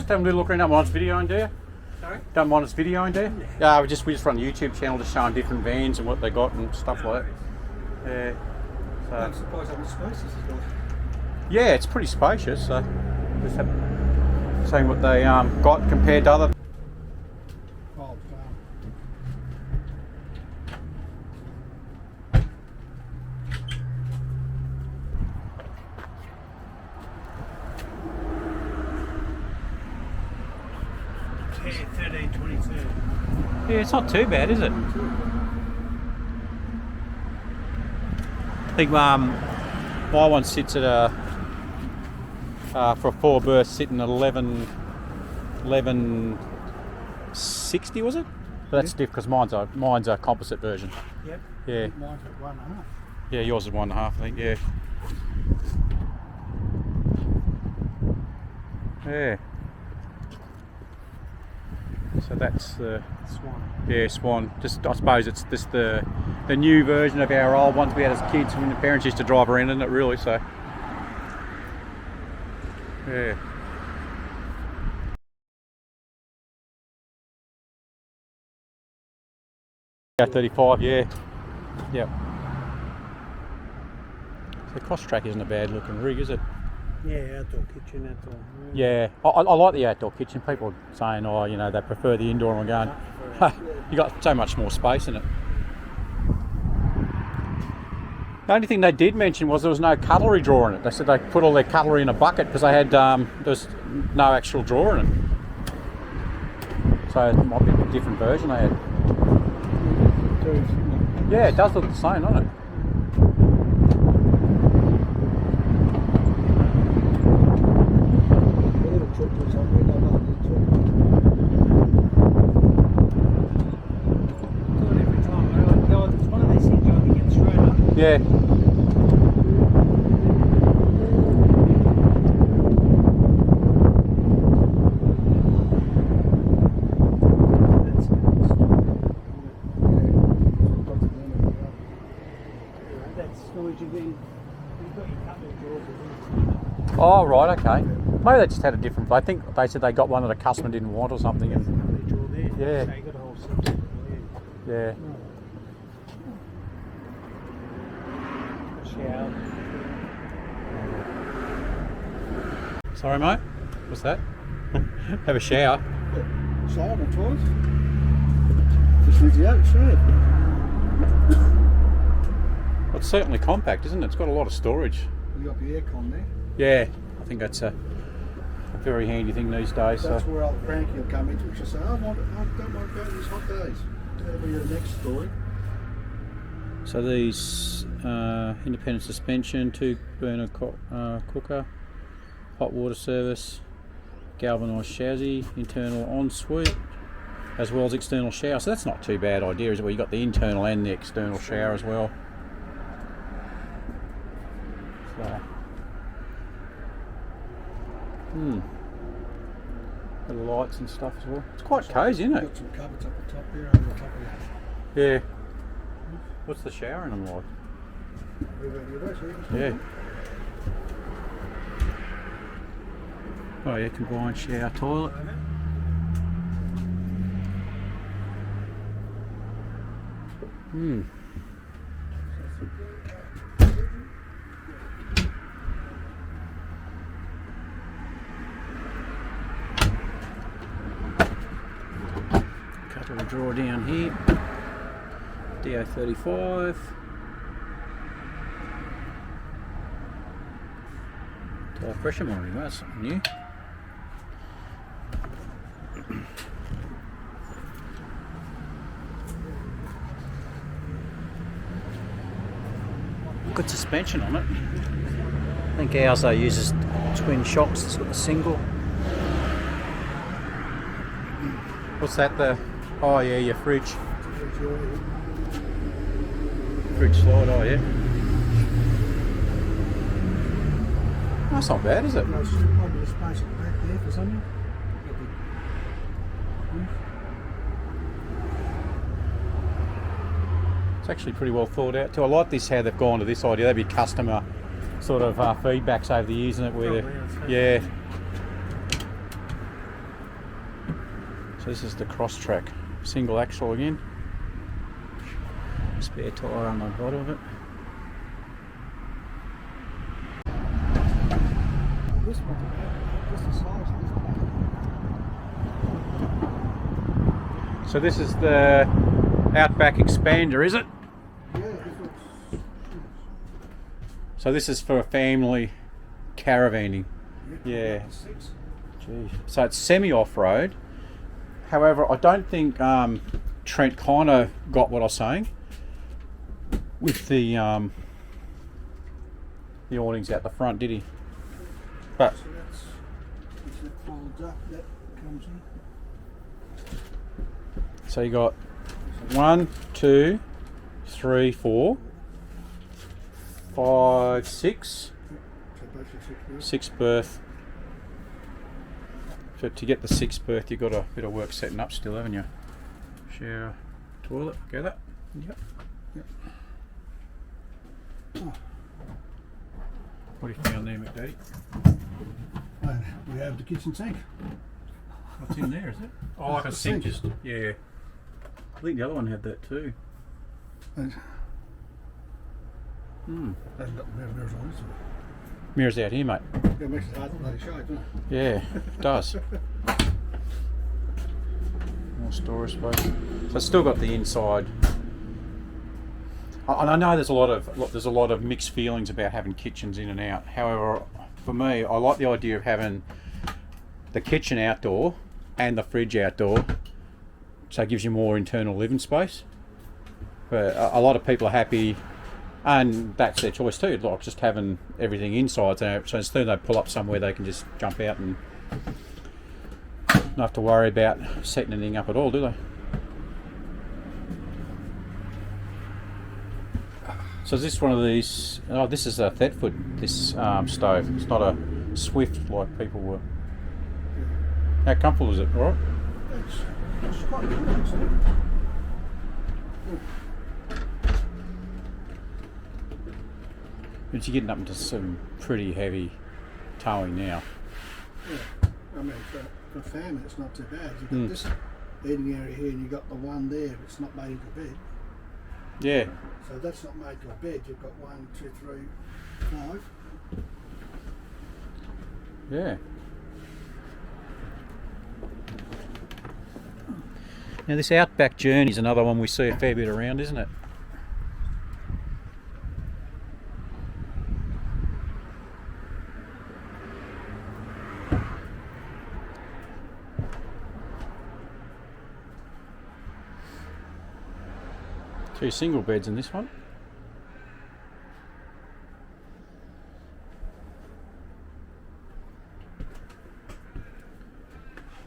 just having a little look around. Don't mind us videoing, do you? Sorry? Don't mind us videoing, do you? Yeah, we just run a YouTube channel just showing different vans and what they got and stuff like that. Yeah. So. I'm surprised how much space this has got. Yeah, it's pretty spacious. So just seeing what they got compared to other. Oh, yeah, 1322. Yeah, it's not too bad, is it? I think my one sits at a for a 4 berth sitting at 1160, was it? But that's different because mine's a composite version. Yep. Yeah. Mine's at 1.5. Yeah, yours is 1.5, I think. Yeah. Yeah. So that's the Swan. Yeah, Swan. Just I suppose it's just the new version of our old ones we had as kids when the parents used to drive around in it, really. So yeah. Yeah, 35. Yeah. Yep. So Crosstrak isn't a bad looking rig, is it? Yeah, outdoor kitchen, outdoor. Yeah, I like the outdoor kitchen. People are saying, oh, you know, they prefer the indoor one. Going, you got so much more space in it. The only thing they did mention was there was no cutlery drawer in it. They said they put all their cutlery in a bucket because they had there was no actual drawer in it. So it might be a different version they had. Yeah, it does look the same, doesn't it? Yeah. Oh right, okay. Maybe they just had a different. I think they said they got one that a customer didn't want or something. And yeah. Yeah. Sorry, mate. What's that? Have a shower. Shower, my toys. Just needs the outside. Well, it's certainly compact, isn't it? It's got a lot of storage. You got the aircon there. Yeah, I think that's a very handy thing these days. That's so. where old Frankie will come into. She'll say, I don't want about these hot days. That'll be the next story. So these independent suspension, 2-burner cooker, hot water service, galvanised chassis, internal ensuite, as well as external shower. So that's not too bad idea, is it? Where you got the internal and the external shower as well. So, got lights and stuff as well. It's quite cosy, isn't it? Got some cupboards up the top there, over the top of it. Yeah. What's the shower in them like? Yeah. Oh yeah, combined shower toilet. Cutlery drawer down here. DO35. Tire pressure monitoring, that's something new. Good suspension on it. I think ours though uses twin shocks. It's got the single. What's that? Oh yeah, your fridge. Fridge slide, oh yeah. That's not bad, is it? No, probably a space at the back there for something. It's actually pretty well thought out too. I like this, how they've gone to this idea. There'd be customer sort of feedbacks over the years, isn't it? Where yeah. this is the Crosstrak single axle again. Spare tyre on the bottom of it. This one, just the size of this one. So this is the Outback expander, is it? Yeah, this looks. So this is for a family caravanning. Yeah. 6. Gee. So it's semi-off-road. However, I don't think Trent kind of got what I was saying with the awnings out the front, did he? But So that's if it folds up, that comes in. so you got 1, 2, 3, 4, 5, 6, So basically 6 6 berth. So to get the 6th berth, you've got a bit of work setting up still, haven't you? Shower, toilet, get that? Yep. Oh. What have you found there, McDaddy? And we have the kitchen sink. What's in there, is it? Oh, like a sink, just, yeah. I think the other one had that too. And Hmm. that's got mirrors on it. So Mirrors out here, mate. it makes it hard to bloody show, doesn't it? Yeah, it does. More storage space. So it's still got the inside. And I know there's a lot of mixed feelings about having kitchens in and out. However, for me, I like the idea of having the kitchen outdoor and the fridge outdoor, so it gives you more internal living space. But a lot of people are happy, and that's their choice too, like just having everything inside. So instead they pull up somewhere, they can just jump out and not have to worry about setting anything up at all, do they? So is this one of these? Oh, this is a Thetford, this stove. It's not a Swift like people were. How comfortable is it? All right. It's quite good actually. But you're getting up into some pretty heavy towing now. Yeah, I mean for family it's not too bad. You've got Mm. this eating area here and you've got the one there, but it's not made into a bed. Yeah. So that's not made to a bed. You've got 1, 2, 3, 5. Yeah. Now this Outback journey is another one we see a fair bit around, isn't it? Two single beds in this one.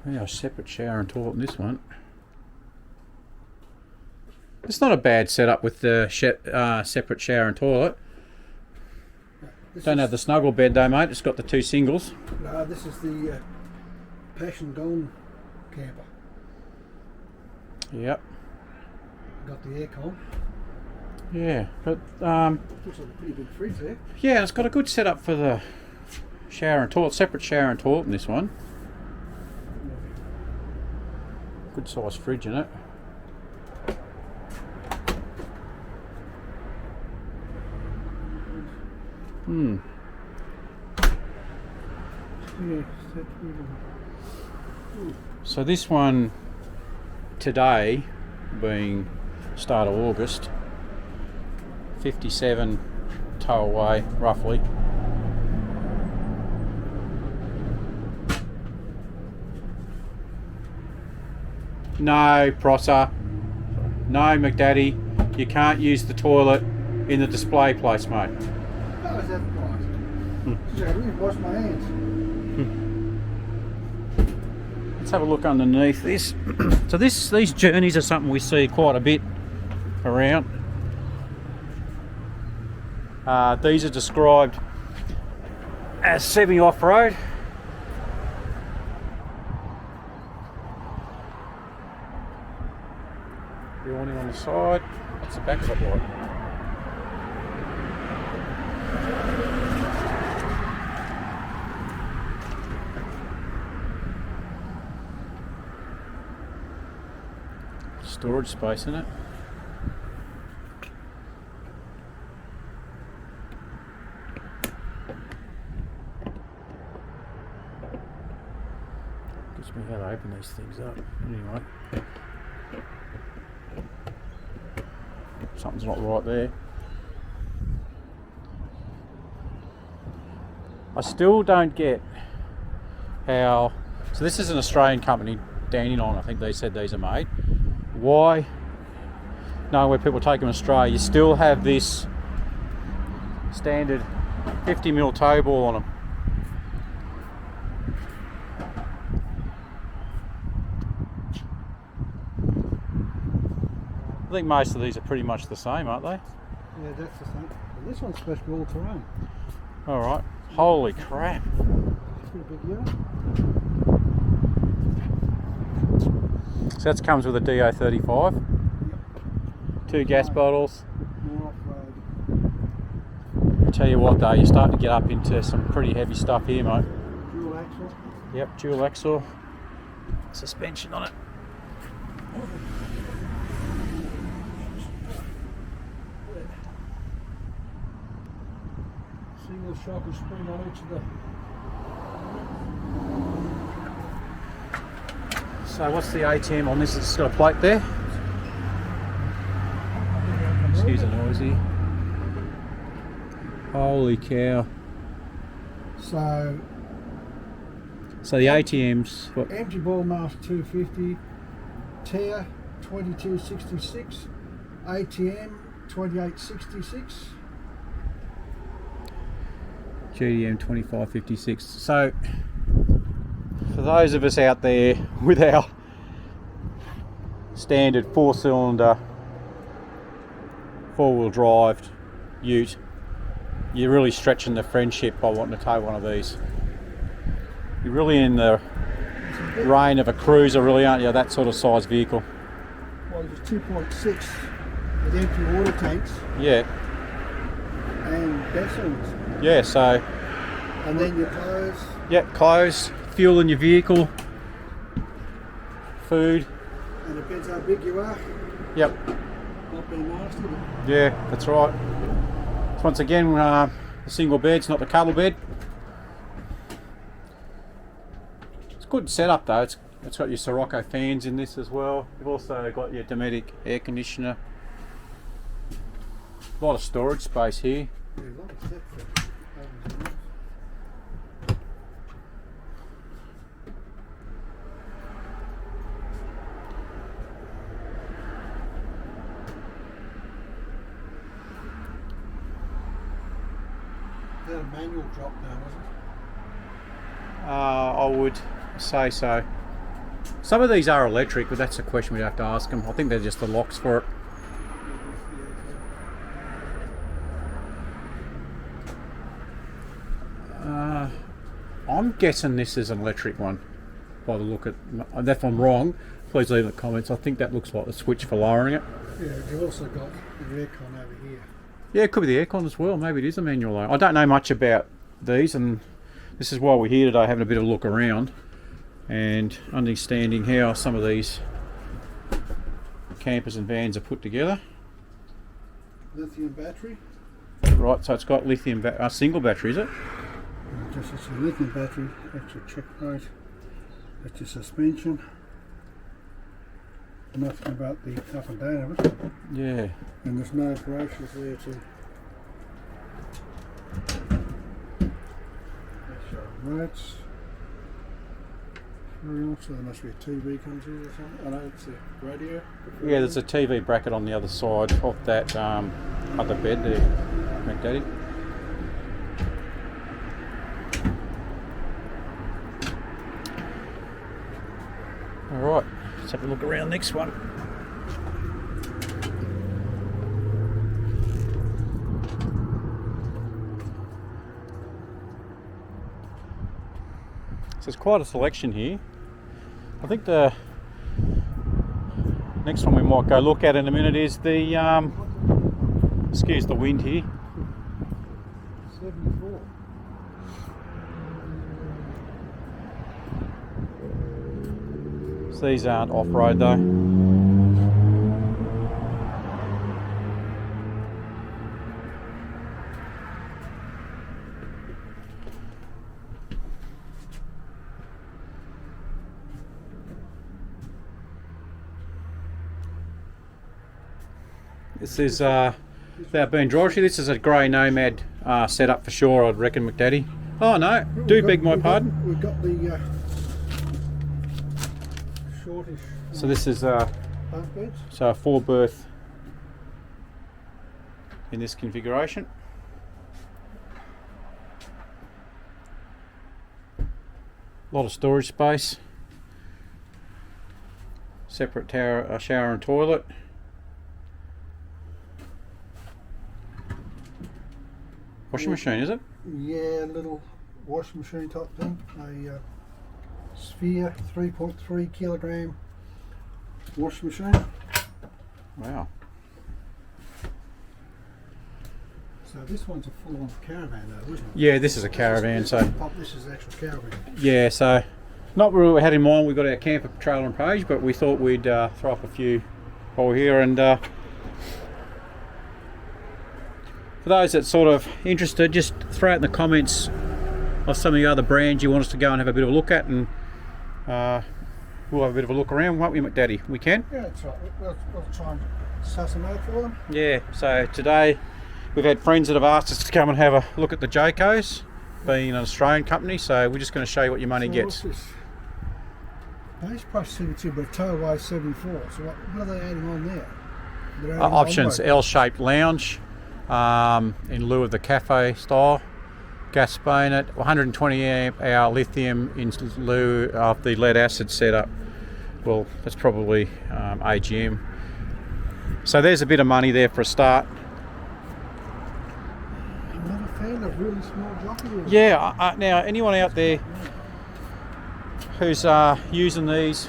Yeah, a separate shower and toilet in this one. It's not a bad setup with the separate shower and toilet. Don't have the snuggle bed though, mate. It's got the two singles. No, this is the Passion Dome camper. Yep. Got the aircon. Yeah, but Looks like a pretty big fridge there. yeah, it's got a good setup for the shower and toilet. Separate shower and toilet in this one. Good size fridge in it. Hmm. Yeah, that's really. So this one today, being start of August, 57 tow away roughly. No, Prosser. No, McDaddy. You can't use the toilet in the display place, mate. Oh, is that right? Yeah, I didn't wash my hands. Let's have a look underneath this. So these journeys are something we see quite a bit around. These are described as semi-off-road. The awning on the side. What's the back of it like? storage space in it. Gives me how to open these things up. Anyway, something's not right there. I still don't get how. So this is an Australian company, Dandenong, I think they said these are made. Why, knowing where people take them in Australia, you still have this standard 50mm tow ball on them? I think most of these are pretty much the same, aren't they? Yeah, that's the same. Well, this one's supposed to be all terrain. Alright. Holy crap. It's pretty big, yeah. So that comes with a DO35. Yep. 2 gas bottles. More off-road. I tell you what though, you're starting to get up into some pretty heavy stuff here, mate. Dual axle. Yep, dual axle. Suspension on it. Single shock and spring on each of the. So what's the ATM on this? It's got a plate there. Excuse the noise here. Holy cow. So the ATM's what? empty ball mass 250, tear 2266, ATM 2866. GDM 2556. So for those of us out there with our standard 4-cylinder 4-wheel drive ute, you're really stretching the friendship by wanting to tow one of these. You're really in the reign of a cruiser, really, aren't you? That sort of size vehicle. Well, there's 2.6 with empty water tanks. Yeah. And basins. Yeah. So. And then your clothes. Yeah, clothes, fuel in your vehicle, food. And it depends how big you are. Yep. Not being nasty. Yeah, that's right. So once again, the single bed's not the cuddle bed. It's a good setup though. It's got your Sirocco fans in this as well. You've also got your Dometic air conditioner. A lot of storage space here. Yeah, a lot of steps. Is that a manual drop now, wasn't it? I would say so. Some of these are electric, but that's a question we'd have to ask them. I think they're just the locks for it. I'm guessing this is an electric one by the look at. If I'm wrong, please leave in the comments. I think that looks like the switch for lowering it. Yeah, you've also got the aircon over here. Yeah, it could be the aircon as well. Maybe it is a manual though. I don't know much about these, and this is why we're here today, having a bit of a look around and understanding how some of these campers and vans are put together. Lithium battery. Right, so it's got lithium single battery, is it? Just it's a lithium battery. That's your check plate. That's your suspension. Nothing about the up and down of it. Yeah. And there's no brochures there too. That's your remotes. So there must be a TV comes here or something. I know it's a radio. Yeah, there's a TV bracket on the other side of that other bed there, McDaddy. Alright, let's have a look around the next one. So there's quite a selection here. I think the next one we might go look at in a minute is the, excuse the wind here. 74. So these aren't off-road though. This is without being derogatory, this is a grey Nomad setup for sure, I'd reckon, McDaddy. Oh no, beg my pardon. We've got the shortish. So this is bunk beds. so a 4-berth in this configuration. A lot of storage space. Separate tower, shower and toilet. Washing machine, is it? Yeah, little washing machine type thing. A Sphere 3.3 kilogram washing machine. Wow. So this one's a full-on caravan though, isn't it? Yeah, this is a caravan, so This is actual caravan. yeah, so not what we had in mind. We got our Campertrailering page, but we thought we'd throw up a few while we're here. And for those that sort of interested, just throw out in the comments of some of the other brands you want us to go and have a bit of a look at, and we'll have a bit of a look around, won't we, McDaddy? We can? Yeah, that's right. We'll try and suss them out for them. Yeah, so today we've had friends that have asked us to come and have a look at the Jaycos, being an Australian company, so we're just going to show you what your money gets. What's this? Base price 72, but towaway 74. So what are they adding on there? They're adding Options, on L-shaped lounge in lieu of the cafe style. Gas bayonet, 120 amp hour lithium in lieu of the lead acid setup. Well, that's probably AGM. So there's a bit of money there for a start. I'm not a fan of really small jockey wheels. Yeah, now anyone out there who's using these,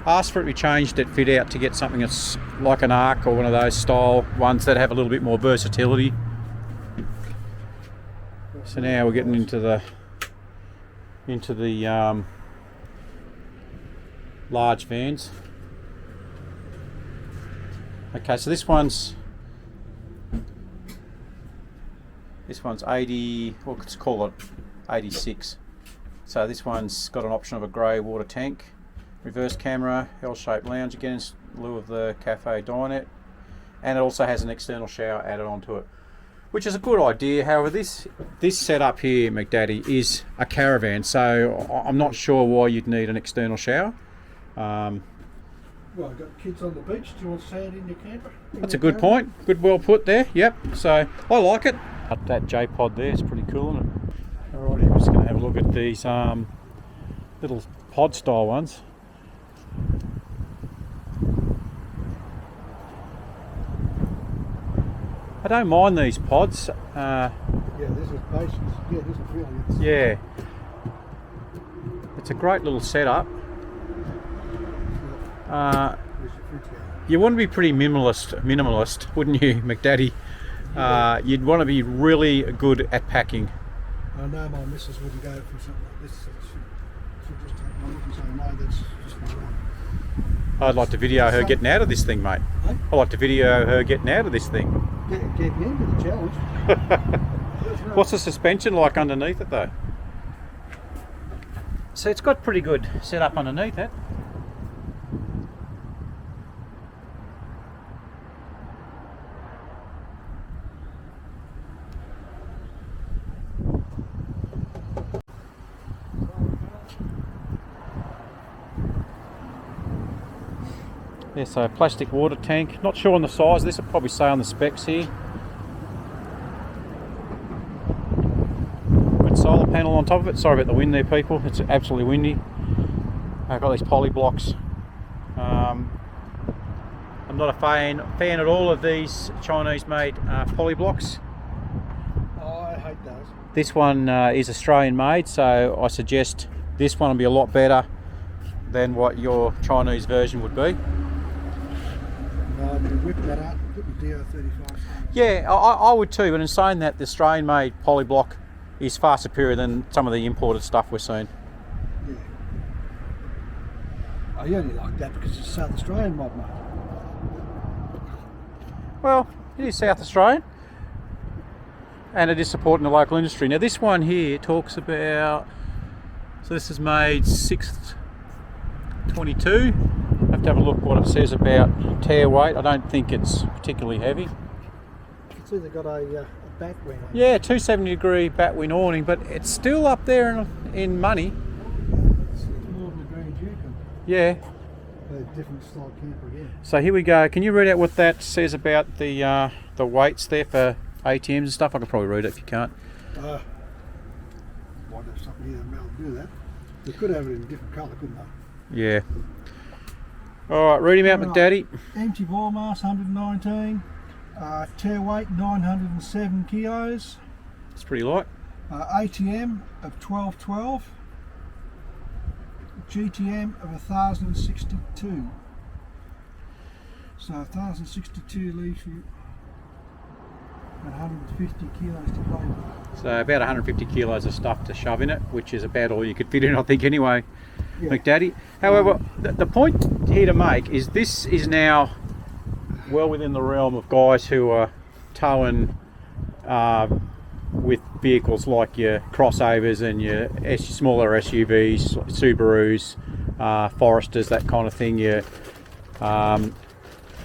ask for it to be changed at fit out to get something that's like an Arc or one of those style ones that have a little bit more versatility. So now we're getting into the large vans. Okay, so this one's 80, well, let's call it 86. So this one's got an option of a grey water tank, reverse camera, L-shaped lounge again in lieu of the cafe dinette, and it also has an external shower added onto it, which is a good idea. However, this setup here, McDaddy, is a caravan, so I'm not sure why you'd need an external shower. Well, I've got kids on the beach. Do you want sand in your camper? That's a good point. Good, well put there. Yep. So I like it. That JPod there is pretty cool, isn't it? Alrighty, we're just going to have a look at these little pod style ones. I don't mind these pods. Yeah, this is patience. Yeah, this is really. Yeah. It's a great little setup. You want to be pretty minimalist, wouldn't you, McDaddy? You'd want to be really good at packing. I know my missus wouldn't go for something like this, so she'd just take my look and say, no, that's just not right. I'd like to video her getting out of this thing, mate. Hey? I'd like to video her getting out of this thing. Get me into the challenge. What's the suspension like underneath it, though? So it's got pretty good setup underneath it. Yeah, so plastic water tank. Not sure on the size of this, it'll probably say on the specs here. Good solar panel on top of it. Sorry about the wind there, people. It's absolutely windy. I've got these poly blocks. I'm not a fan at all of these Chinese-made poly blocks. Oh, I hate those. This one is Australian-made, so I suggest this one will be a lot better than what your Chinese version would be. Whip that out and put the DO35. Yeah, I would too, but in saying that, the Australian-made poly block is far superior than some of the imported stuff we're seeing. Yeah. I only like that because it's South Australian mod, mate. Well, it is South Australian, and it is supporting the local industry. Now this one here talks about, so this is made 6/22 of to have a look what it says about tear weight. I don't think it's particularly heavy. It's either got a back wing on it. Yeah, 270-degree back wing awning, but it's still up there in money. It's more than a Grand Jayco. Yeah. A different style camper again. So here we go. Can you read out what that says about the weights there for ATMs and stuff? I can probably read it if you can't. Might have something here that will do that. They could have it in a different colour, couldn't they? Yeah. All right, read him out, McDaddy. Empty ball mass 119. Tear weight 907 kilos. It's pretty light. ATM of 1212. GTM of 1062. So 1062 leaves you 150 kilos to play with. So about 150 kilos of stuff to shove in it, which is about all you could fit in, I think, anyway, Yeah. McDaddy. However, the point here to make is this is now well within the realm of guys who are towing with vehicles like your crossovers and your smaller SUVs, Subarus, Foresters, that kind of thing, your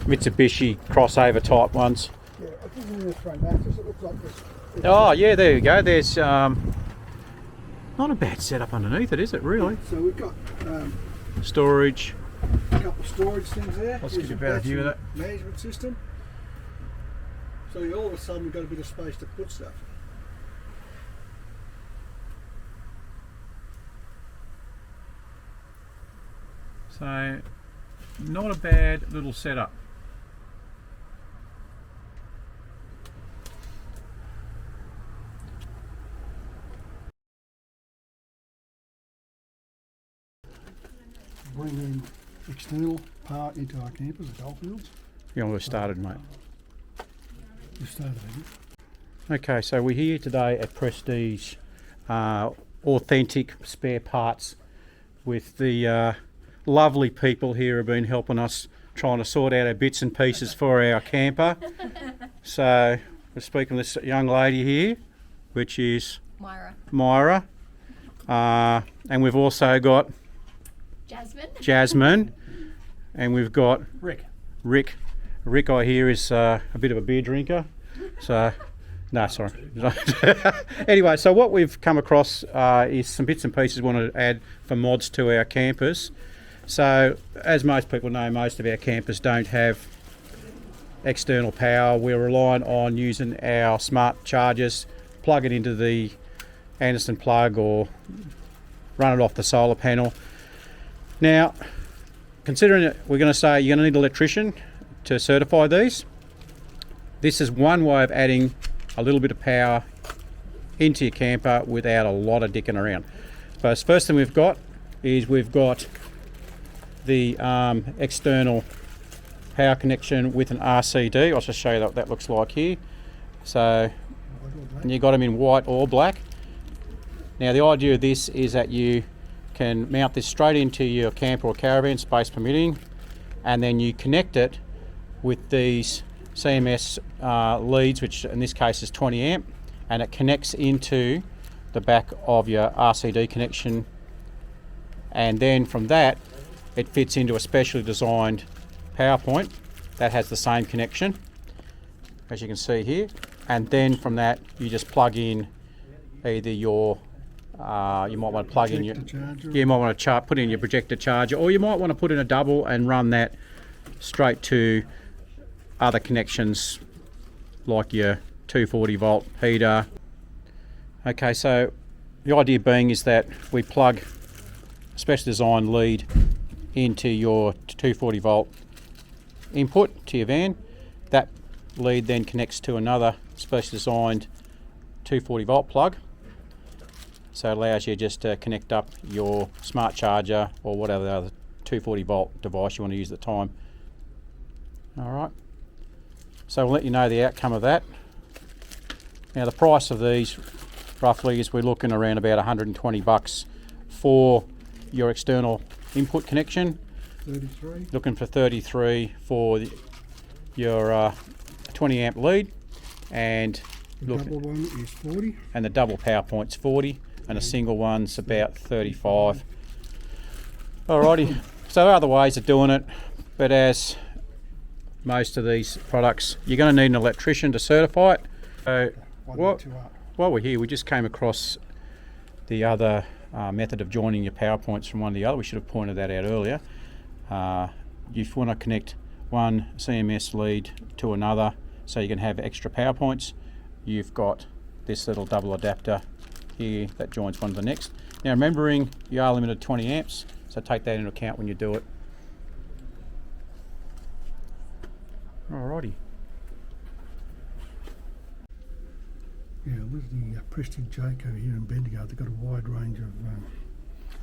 Mitsubishi crossover type ones. Yeah, I think in the front mattress it looks like this. Oh yeah, there you go. There's not a bad setup underneath it, is it really? So we've got Storage. a couple of storage things there. Let's Here's give you a better view of that. Management system. So all of a sudden we've got a bit of space to put stuff. So not a bad little setup. Bring in external power into our campers, the golf fields. Yeah, we've started, mate. We've started again. Okay, so we're here today at Prestige, authentic spare parts, with the lovely people here who have been helping us trying to sort out our bits and pieces for our camper. So we're speaking to this young lady here, which is Myra. And we've also got Jasmine, and we've got Rick. Rick, I hear, is a bit of a beer drinker. So, no, sorry. Anyway, so what we've come across is some bits and pieces we want to add for mods to our campers. So, as most people know, most of our campers don't have external power. We're relying on using our smart chargers, plug it into the Anderson plug or run it off the solar panel. Now, considering that we're going to say you're going to need an electrician to certify these, this is one way of adding a little bit of power into your camper without a lot of dicking around. So the first thing we've got is we've got the external power connection with an RCD. I'll just show you what that looks like here. So you got them in white or black. Now the idea of this is that you can mount this straight into your camper or caravan, space permitting, and then you connect it with these CMS leads, which in this case is 20 amp, and it connects into the back of your RCD connection, and then from that it fits into a specially designed power point that has the same connection as you can see here, and then from that you just plug in either your you might want to plug in your you might want to put in your projector charger, or you might want to put in a double and run that straight to other connections like your 240 volt heater. Okay, so the idea being is that we plug a specially designed lead into your 240 volt input to your van. That lead then connects to another specially designed 240 volt plug, so it allows you just to connect up your smart charger or whatever the other 240 volt device you want to use at the time. Alright, so we'll let you know the outcome of that. Now the price of these roughly is we're looking around about 120 bucks for your external input connection. 33. Looking for 33 for your 20 amp lead, and The double one is 40. And the double power point's 40, and a single one's about 35. Alrighty, so other ways of doing it, but as most of these products, you're going to need an electrician to certify it. So while we're here, we just came across the other method of joining your power points from one to the other. We should have pointed that out earlier. You want to connect one CMS lead to another so you can have extra power points. You've got this little double adapter here that joins one to the next. Now remembering you are limited to 20 amps, so take that into account when you do it. Alrighty. Yeah, with the Prestige Jayco here in Bendigo, they've got a wide range of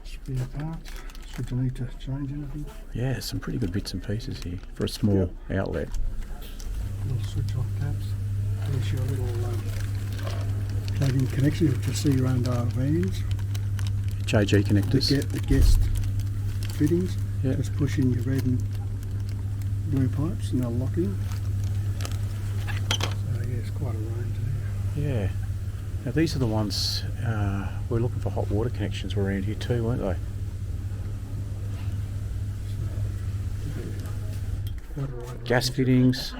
spare parts. Should you need to change anything? Yeah, some pretty good bits and pieces here for a small outlet. Little switch off caps. There's your little plug-in connection that you see around our vans. JG connectors. The guest fittings. Yeah. Just push in your red and blue pipes and they'll lock in. So yeah, it's quite a range there. Yeah. Now these are the ones we're looking for hot water connections were around here too, weren't they? Gas fittings.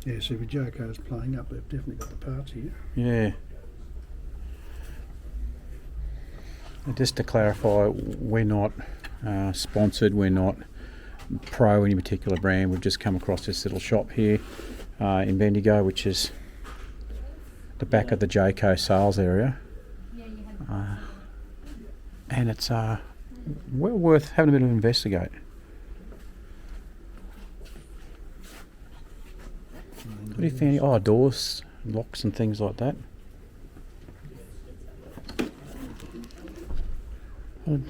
Yeah, so if your Jayco's playing up, they've definitely got the parts here. Yeah. And just to clarify, we're not sponsored, we're not pro any particular brand. We've just come across this little shop here in Bendigo, which is the back of the Jayco sales area. And it's well worth having a bit of an investigate. What do you find? Oh, doors, locks and things like that. Been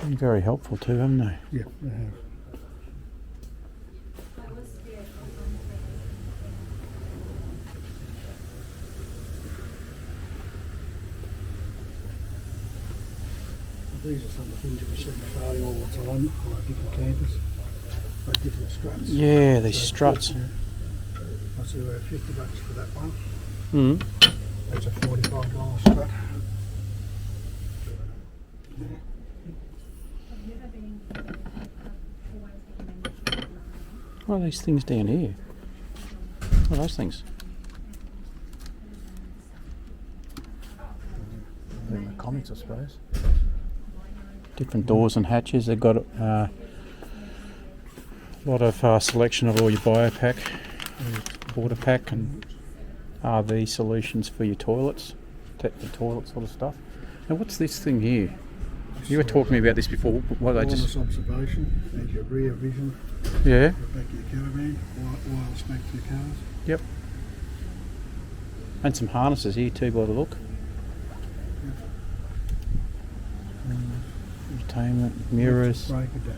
very helpful too, haven't they? Yeah, they have. These are some of the things that we see failing all the time on our different campers. Like different struts. Yeah, these struts. I see we're $50 for that one. Mm. That's a $45 strut. What are these things down here? What are those things? I think the comics, I suppose. Different doors and hatches. They've got a lot of selection of all your biopack, water pack, and RV solutions for your toilets, the toilet sort of stuff. Now, what's this thing here? You were talking to me about this before. What are they just? Observation and your rear vision. Yeah. Back to your caravan, wireless back to your cars. Yep. And some harnesses here too, by the look. Entertainment, mirrors. Brake adapter.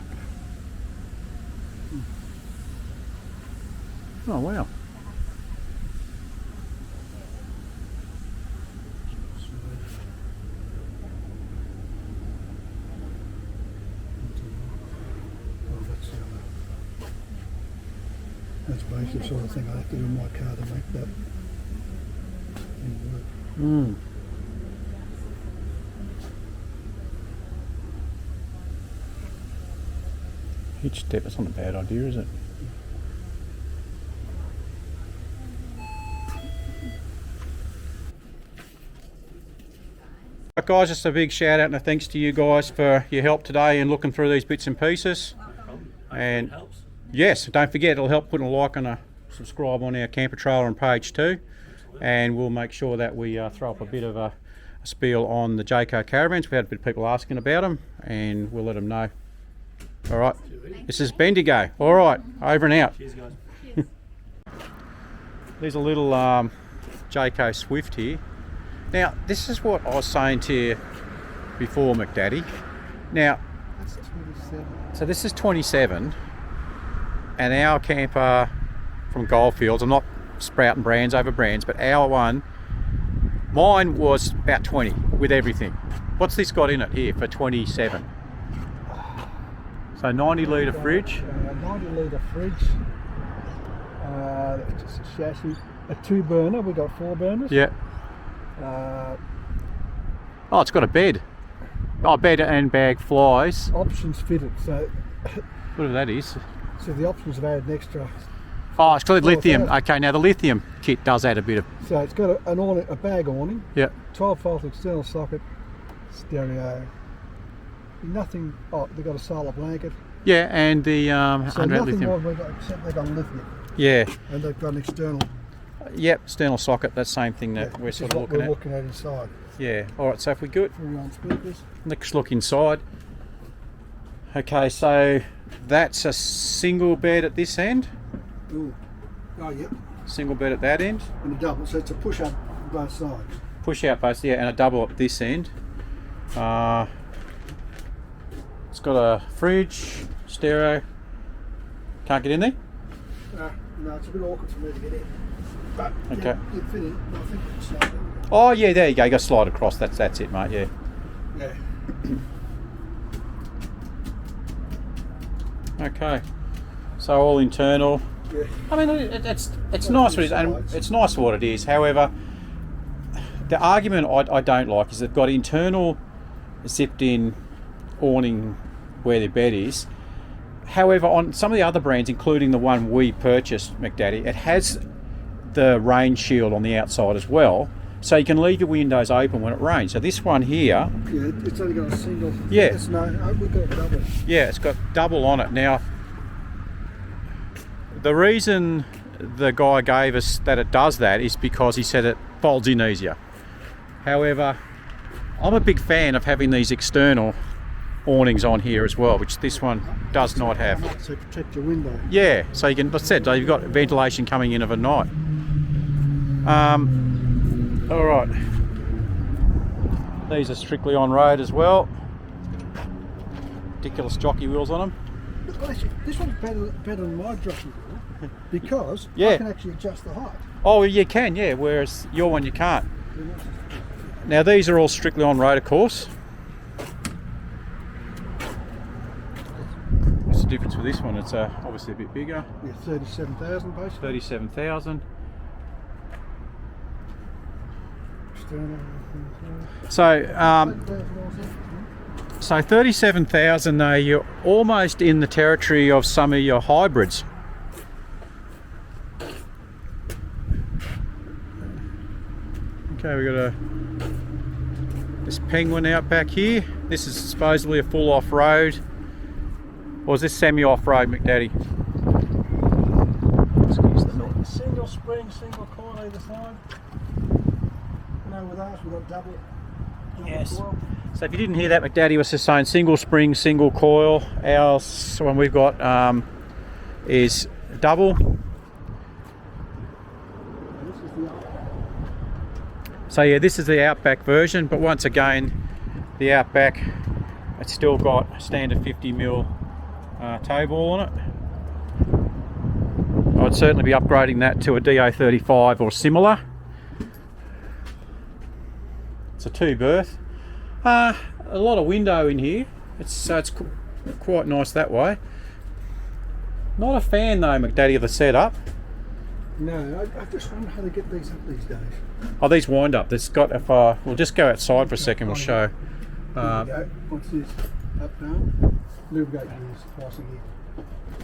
Oh wow. That's basically the sort of thing I have to do in my car to make that thing work. Mm. Hitch step, that's not a bad idea, is it? Right, guys, just a big shout out and a thanks to you guys for your help today and looking through these bits and pieces. And yes, don't forget, it'll help putting a like and a subscribe on our Campertrailering page too. And we'll make sure that we throw up a bit of a spiel on the Jayco Caravans. We had a bit of people asking about them and we'll let them know. All right, this is Bendigo. All right, over and out. Cheers, guys. There's a little Jayco Swift here. Now, this is what I was saying to you before, McDaddy. Now, That's 27. so this is 27, and our camper from Goldfields, I'm not sprouting brands over brands, but our one, mine was about 20 with everything. What's this got in it here for 27? So 90 litre fridge. 90 litre fridge. That's just a chassis. A 2-burner. We got 4 burners. Yeah. Oh, it's got a bed. Oh, bed and bag flies. Options fitted. So, Whatever that is. so the options have added an extra. Oh, it's called lithium. 4,000. Okay, now the lithium kit does add a bit of. So it's got an awning, a bag awning. Yeah. 12-volt external socket, stereo. Nothing. Oh, they've got a solar blanket. Yeah, and the So under nothing lithium. more they've got except they've got lithium, Yeah. and they've got an external. Yep, external socket. That same thing that we're Which sort is of what looking we're at. looking at inside. Yeah. All right. So if we go, We're on speakers. let's look inside. Okay, so that's a single bed at this end. Ooh. Oh, yep. Single bed at that end. And a double. So it's a push up both sides. Push out both, yeah, and a double at this end. It's got a fridge, stereo. Can't get in there? No, it's a bit awkward for me to get in. But Okay. you'd fit in. I think it's like that. Oh yeah, there you go. You got to slide across. That's it, mate. Yeah. Yeah. Okay. So all internal. Yeah. I mean, it's nice what it is, and it's nice for what it is. However, the argument I don't like is they've got internal zipped-in awning where their bed is. However, on some of the other brands, including the one we purchased, McDaddy, it has the rain shield on the outside as well, so you can leave your windows open when it rains. So this one here, Yeah, it's only got a single. Yeah. It's we've got a double. yeah, it's got double on it. Now, the reason the guy gave us that it does that is because he said it folds in easier. However, I'm a big fan of having these external awnings on here as well, which this one does not have. To protect your window. Yeah, so you can, like I said, you've got ventilation coming in of a night. All right. These are strictly on road as well. Ridiculous jockey wheels on them. Look, actually, this one's better than my jockey wheel because Yeah. I can actually adjust the height. Oh, you can, yeah, whereas your one you can't. Now these are all strictly on road, of course. What's the difference with this one? It's obviously a bit bigger. Yeah, 37,000 basically. 37,000. External. So 37,000 though, you're almost in the territory of some of your hybrids. Okay, we've got this Penguin out back here. This is supposedly a full off-road. Or is this semi-off-road, McDaddy? Single spring, single coil either side. No, with ours we've got double. Yes. Coil. So if you didn't hear that, McDaddy was just saying single spring, single coil. Ours, one we've got is double. So yeah, this is the Outback version, but once again, the Outback, it's still got a standard 50mm toe ball on it. I'd certainly be upgrading that to a DO35 or similar. It's a 2-berth. A lot of window in here. It's quite nice that way. Not a fan though, McDaddy, of the setup. No, I just wonder how they get these up these days. Oh, these wind up. It's got. If we'll just go outside for a second, we'll show. There we go. What's this? Up down. Lubricate gears, pricing here.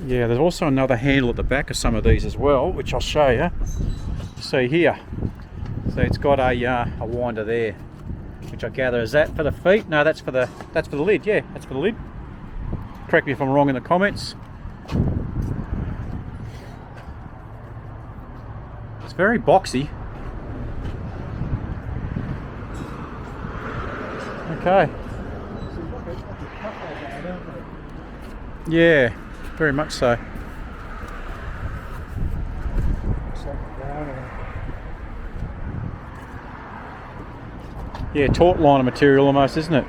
Yeah, there's also another handle at the back of some of these as well, which I'll show you. See here. So it's got a winder there, which I gather is that for the feet? No, that's for the lid. Yeah, that's for the lid. Correct me if I'm wrong in the comments. It's very boxy. Okay. Yeah, very much so. Yeah, taut liner material almost, isn't it?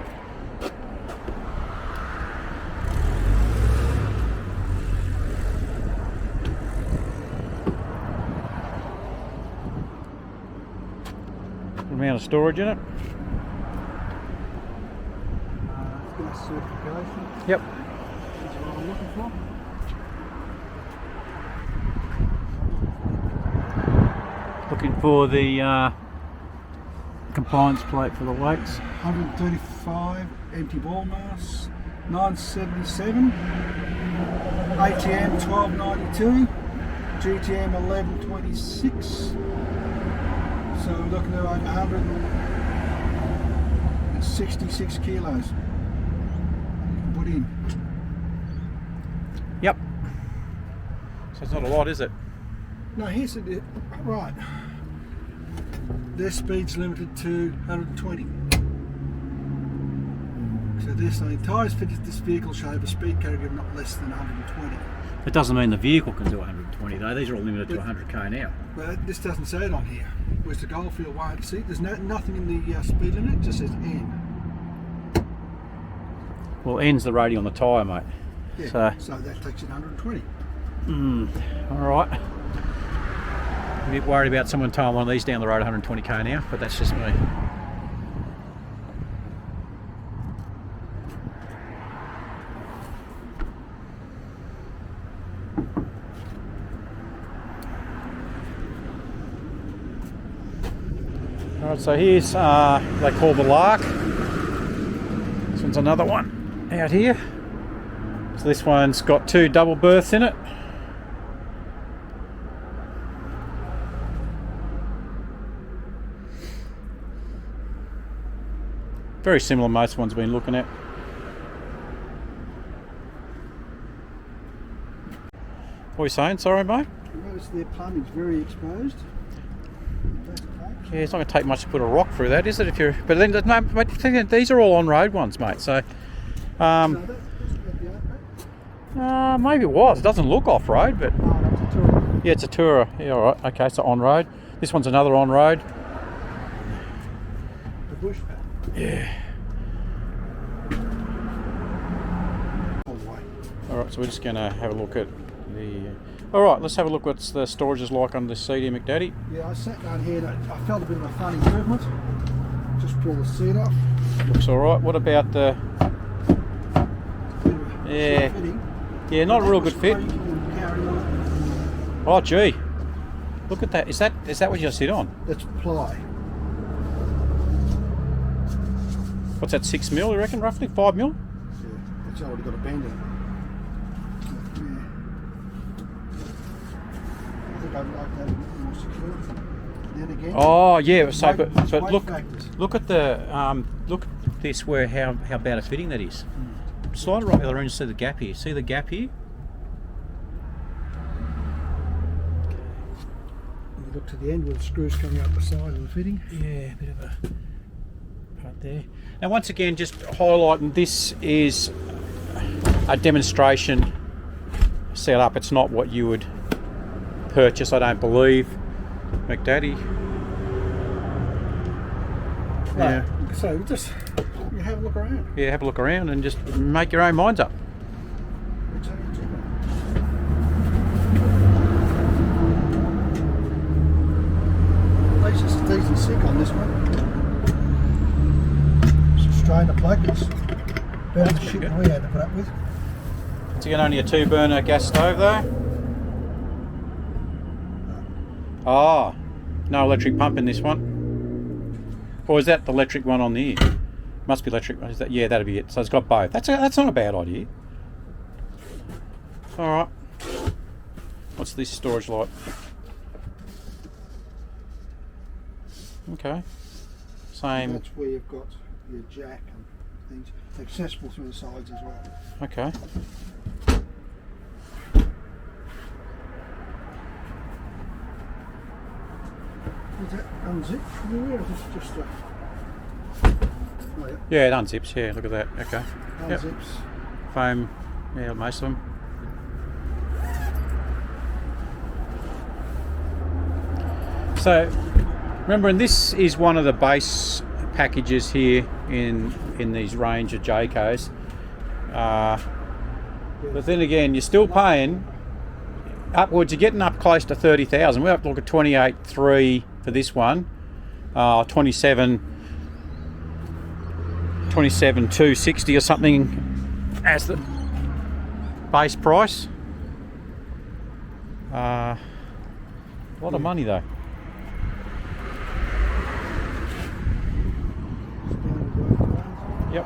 Amount of storage in it. Gas certification. Yep. That's what I'm looking for. Looking for the compliance plate for the weights. 135 empty ball mass, 977, ATM 1292, GTM 1126. So we're looking at around 166 kilos. You can put in. Yep. So it's not a lot, is it? No, here's the right. Their speed's limited to 120. So they're saying tyres fitted to this vehicle show a speed category of not less than 120. It doesn't mean the vehicle can do 120 though. These are all limited to 100k an hour. Well, this doesn't say it on here. Whereas the Goldfield won't see. There's nothing in the speed limit. It just says N. Well, N's the rating on the tyre, mate. Yeah. So that takes it 120. All right. I'm a bit worried about someone towing one of these down the road 120k an hour, but that's just me. Alright, so here's they call the Lark. This one's another one out here. So this one's got 2 double berths in it. Very similar to most ones we've been looking at. What are you saying? Sorry, mate? Notice their plumbing's very exposed. Yeah, it's not going to take much to put a rock through that, is it? If you're, but then no, mate, these are all on-road ones, mate. So, maybe it was. It doesn't look off-road, but that's a Tourer. yeah, it's a Tourer. Yeah, all right. Okay, so on-road. This one's another on-road. The bush pack. Yeah. Oh, wait. All right, so we're just going to have a look at the. All right, let's have a look what's the storage is like under the seat here, McDaddy. Yeah, I sat down here and I felt a bit of a funny movement. Just pull the seat off. Looks all right. What about the? Yeah. Yeah, not a real good fit. Oh, gee. Look at that. Is that what you sit on? That's ply. What's that, 6 mil, you reckon, roughly? 5 mil? Yeah, it's already got a bend in it. Yeah. I think I'd like that a bit more secure. Then again. Oh, yeah. So, weight but look factors. at the look at this where how bad a fitting that is. Slide it right the other end and see the gap here. See the gap here? You look to the end with the screws coming up the side of the fitting. Yeah, a bit of a part there. Now, once again, just highlighting, this is a demonstration setup. It's not what you would purchase, I don't believe, McDaddy. Right. Yeah. So just you have a look around. Yeah, have a look around and just make your own minds up. At least it's decent sick on this one. It's a strainer plug. It's better than shit we had to put up with. It's again only a 2-burner gas stove though. Ah, no electric pump in this one. Or is that the electric one on the ear? Must be electric. Is that? Yeah, that'll be it. So it's got both. That's not a bad idea. All right. What's this storage like? Okay. Same. That's where you've got your jack and things accessible through the sides as well. Okay. Is that unzipped from there or is this just a... Oh, yeah. Yeah, it unzips. Yeah, look at that. Okay. Unzips. Yep. Foam. Yeah, most of them. So, remember, and this is one of the base packages here in these range of Jaycos. But then again, you're still paying upwards. You're getting up close to 30,000. We're up to look at 28.3 for this one. 27,260 or something as the base price. A lot of money though. Yep.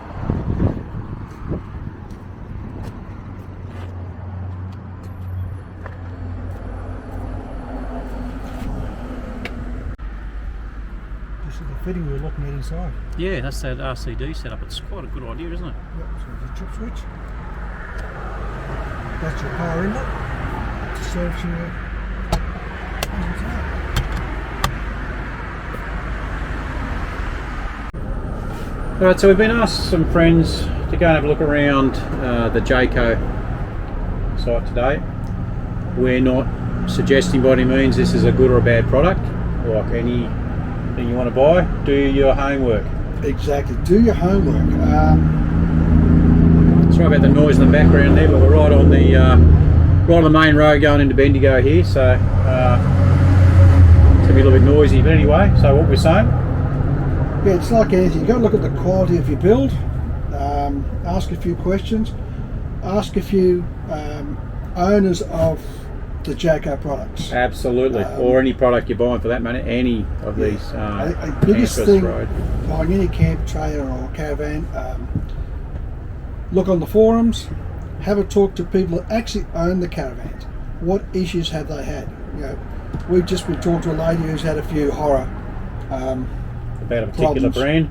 This is the fitting we're looking at inside. Yeah, that's that RCD setup. It's quite a good idea, isn't it? Yep, so there's a trip switch. That's your power inlet. To serve your Alright, so we've been asked some friends to go and have a look around the Jayco site today. We're not suggesting by any means this is a good or a bad product. Like anything you want to buy, do your homework. Exactly, do your homework. Sorry about the noise in the background there, but we're right on the main road going into Bendigo here, so it's going to be a little bit noisy. But anyway, so what we're saying? Yeah, it's like anything. You've got to look at the quality of your build, ask a few questions, ask a few owners of the Jayco products. Absolutely, or any product you're buying for that matter, any of these the biggest campers, thing, right? buying any camp, trailer or caravan, look on the forums, have a talk to people that actually own the caravans. What issues have they had? You know, we've just been talking to a lady who's had a few horror about a particular problems. brand.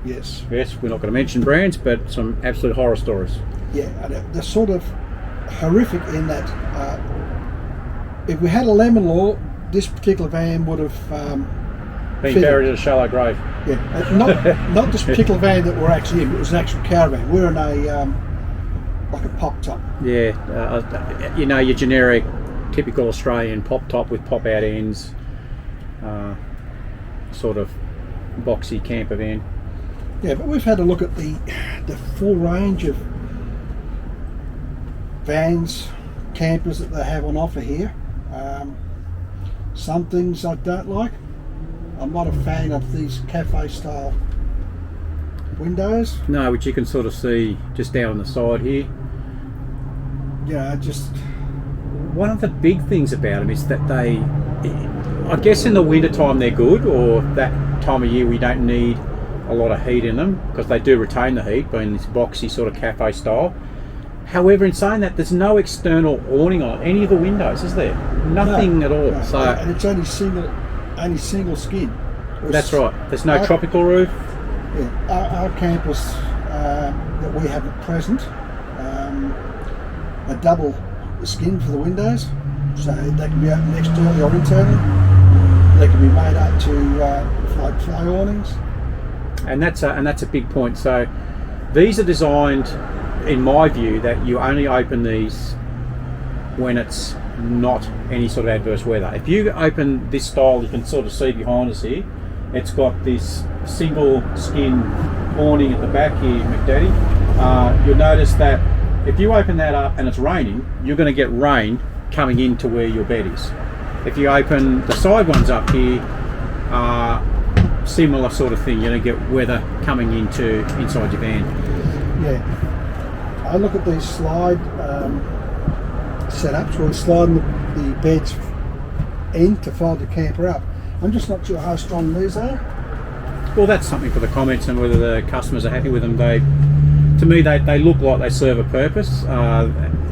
Yes. Yes, we're not going to mention brands, but some absolute horror stories. Yeah, and they're sort of horrific in that if we had a lemon law, this particular van would have Being fitted. buried in a shallow grave. Yeah, not this particular van that we're actually in. It was an actual caravan. We're in a like a pop top. Yeah, you know, your generic, typical Australian pop top with pop out ends, sort of boxy camper van. Yeah, but we've had a look at the full range of vans, campers that they have on offer here. Some things I don't like. I'm not a fan of these cafe style windows. No, which you can sort of see just down on the side here. Yeah, just One of the big things about them is that they, I guess in the winter time they're good, or that time of year we don't need a lot of heat in them because they do retain the heat, being this boxy sort of cafe style. However, in saying that, there's no external awning on any of the windows, is there? Nothing at all. No. So And it's only single skin. that's right. There's no tropical roof. Yeah, our campers that we have at present are double skin for the windows, so they can be opened externally or internally. They can be made up to fly awnings. And that's a big point. So these are designed, in my view, that you only open these when it's not any sort of adverse weather. If you open this style, you can sort of see behind us here, it's got this single skin awning at the back here, McDaddy. You'll notice that if you open that up and it's raining, you're going to get rain coming into where your bed is. If you open the side ones up here, similar sort of thing, you're going to get weather coming inside your van. Yeah, I look at these slide setups where we're sliding the beds in to fold the camper up. I'm just not sure how strong these are. Well, that's something for the comments and whether the customers are happy with them. To me, they look like they serve a purpose.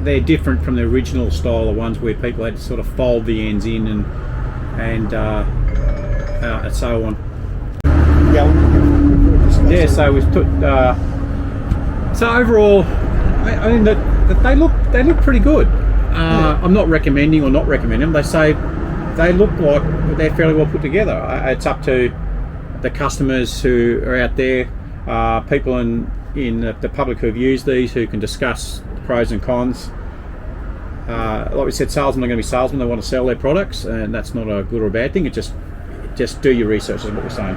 They're different from the original style of ones where people had to sort of fold the ends in and so on. Yeah, so we've put. So overall, I mean that they look pretty good. I'm not recommending or not recommending them. They say they look like they're fairly well put together. It's up to the customers who are out there, people in the public who've used these, who can discuss the pros and cons. Like we said, salesmen are going to be salesmen. They want to sell their products, and that's not a good or a bad thing. It just do your research, is what we're saying.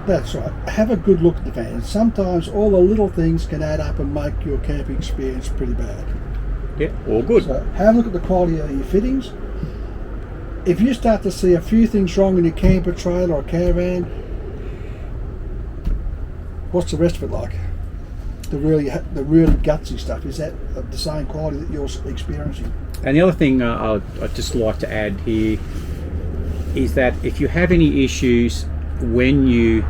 That's right. Have a good look at the van. Sometimes all the little things can add up and make your camping experience pretty bad. Yeah, all good. So have a look at the quality of your fittings. If you start to see a few things wrong in your camper, trailer or caravan, what's the rest of it like? The really gutsy stuff, is that of the same quality that you're experiencing? And the other thing I'd just like to add here is that if you have any issues when you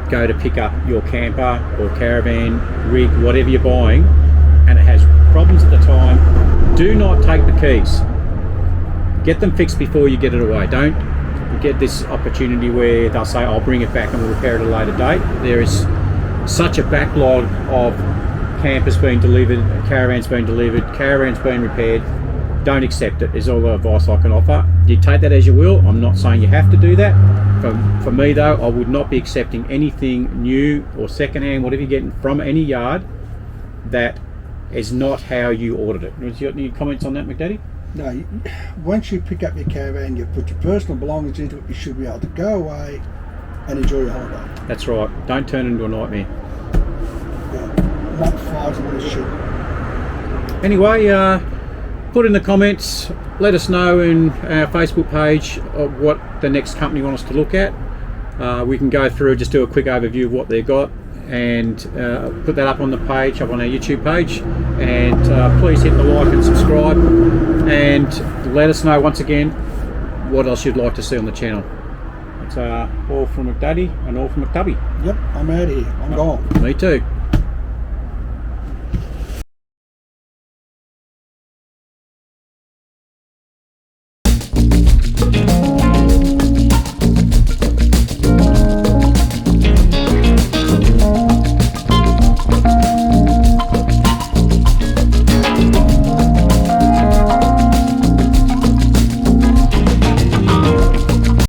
go to pick up your camper or caravan, rig, whatever you're buying, and it has problems at the time, do not take the keys. Get them fixed before you get it away. Don't get this opportunity where they'll say, I'll bring it back and we'll repair it at a later date. There is such a backlog of campers being delivered, caravans being delivered, caravans being repaired. Don't accept it, is all the advice I can offer. You take that as you will. I'm not saying you have to do that. For me though, I would not be accepting anything new or secondhand, whatever you're getting from any yard, that is not how you ordered it. You got any comments on that, McDaddy? No, once you pick up your caravan, you put your personal belongings into it, you should be able to go away and enjoy your holiday. That's right. Don't turn it into a nightmare. Yeah, not 5 minutes shit. Anyway, put in the comments, let us know in our Facebook page of what the next company wants us to look at. We can go through, just do a quick overview of what they've got, and put that up on the page, up on our YouTube page. And please hit the like and subscribe, and let us know once again what else you'd like to see on the channel. It's all from McDaddy and all from McTubby. Yep, I'm out of here. I'm gone. Me too.